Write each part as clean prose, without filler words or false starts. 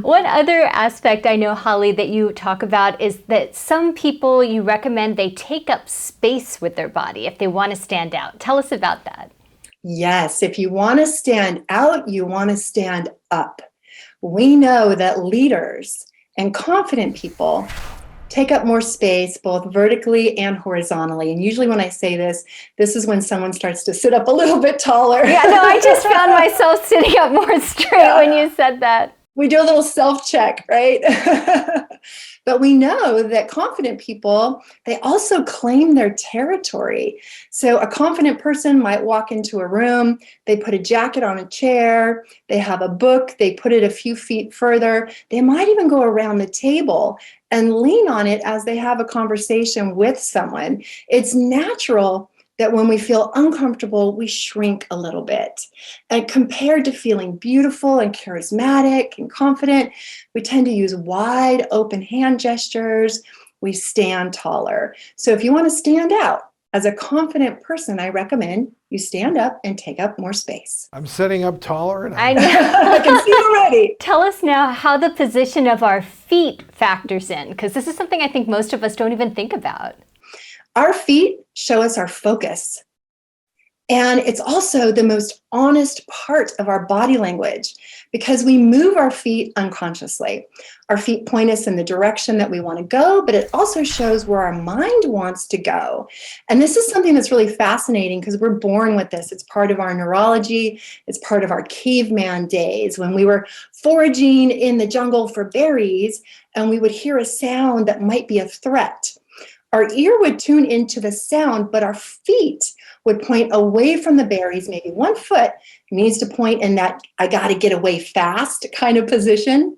One other aspect I know, Holley, that you talk about is that some people you recommend they take up space with their body if they want to stand out. Tell us about that. Yes, if you want to stand out, you want to stand up. We know that leaders and confident people take up more space, both vertically and horizontally. And usually when I say this, this is when someone starts to sit up a little bit taller. Yeah, no, I just found myself sitting up more straight when you said that. We do a little self-check, right? But we know that confident people, they also claim their territory. So a confident person might walk into a room, they put a jacket on a chair, they have a book, they put it a few feet further. They might even go around the table and lean on it as they have a conversation with someone. It's natural that when we feel uncomfortable, we shrink a little bit. And compared to feeling beautiful and charismatic and confident, we tend to use wide open hand gestures. We stand taller. So if you want to stand out as a confident person, I recommend you stand up and take up more space. I'm sitting up taller. And I know. I can see already. Tell us now how the position of our feet factors in, because this is something I think most of us don't even think about. Our feet show us our focus. And it's also the most honest part of our body language because we move our feet unconsciously. Our feet point us in the direction that we want to go, but it also shows where our mind wants to go. And this is something that's really fascinating because we're born with this. It's part of our neurology. It's part of our caveman days when we were foraging in the jungle for berries and we would hear a sound that might be a threat. Our ear would tune into the sound, but our feet would point away from the berries. Maybe one foot needs to point in that I got to get away fast kind of position.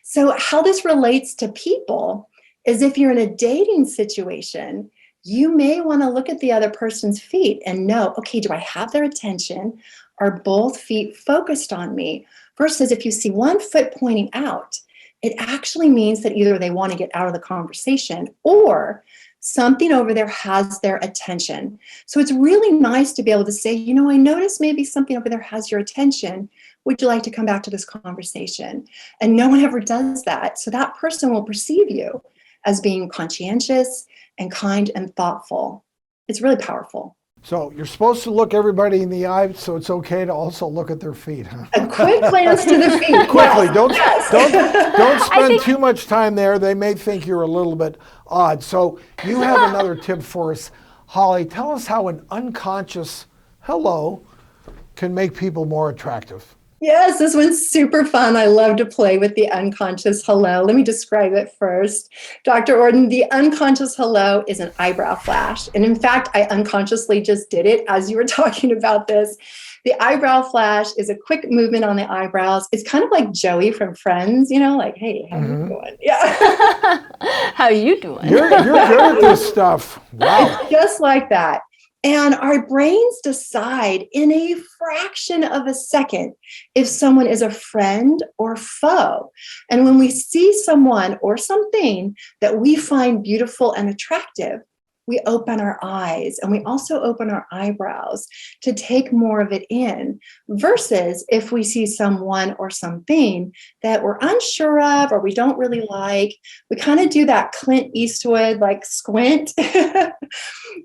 So how this relates to people is if you're in a dating situation, you may want to look at the other person's feet and know, okay, do I have their attention? Are both feet focused on me? Versus if you see one foot pointing out, it actually means that either they want to get out of the conversation or something over there has their attention. So it's really nice to be able to say, you know, I noticed maybe something over there has your attention. Would you like to come back to this conversation? And no one ever does that. So that person will perceive you as being conscientious and kind and thoughtful. It's really powerful. So you're supposed to look everybody in the eye, so it's okay to also look at their feet, huh? A quick glance to the feet. Quickly, Yes. don't spend too much time there. They may think you're a little bit odd. So you have another tip for us. Holley, tell us how an unconscious hello can make people more attractive. Yes, this one's super fun. I love to play with the unconscious hello. Let me describe it first. Dr. Orden, the unconscious hello is an eyebrow flash. And in fact, I unconsciously just did it as you were talking about this. The eyebrow flash is a quick movement on the eyebrows. It's kind of like Joey from Friends, you know, like, hey, how you doing? Yeah. How you doing? You're good at this stuff. Wow. It's just like that. And our brains decide in a fraction of a second if someone is a friend or foe. And when we see someone or something that we find beautiful and attractive, we open our eyes and we also open our eyebrows to take more of it in, versus if we see someone or something that we're unsure of or we don't really like, we kind of do that Clint Eastwood like squint.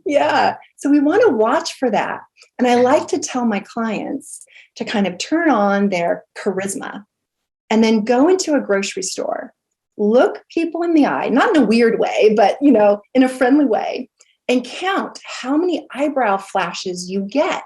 Yeah, so we want to watch for that. And I like to tell my clients to kind of turn on their charisma and then go into a grocery store, look people in the eye, not in a weird way, but, you know, in a friendly way, and count how many eyebrow flashes you get.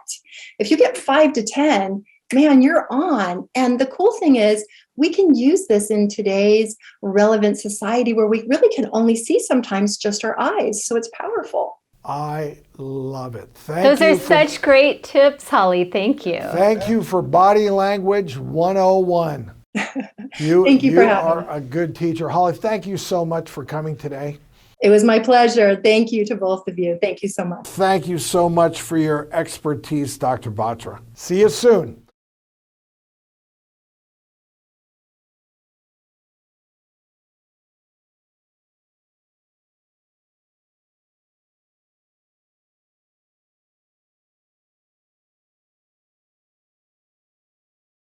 If you get 5 to 10, man, you're on. And the cool thing is we can use this in today's relevant society where we really can only see sometimes just our eyes. So it's powerful. I love it. Those are such great tips, Holley. Thank you. Thank you for Body Language 101. Thank you for having me. You are a good teacher. Holley, thank you so much for coming today. It was my pleasure. Thank you to both of you. Thank you so much. Thank you so much for your expertise, Dr. Batra. See you soon.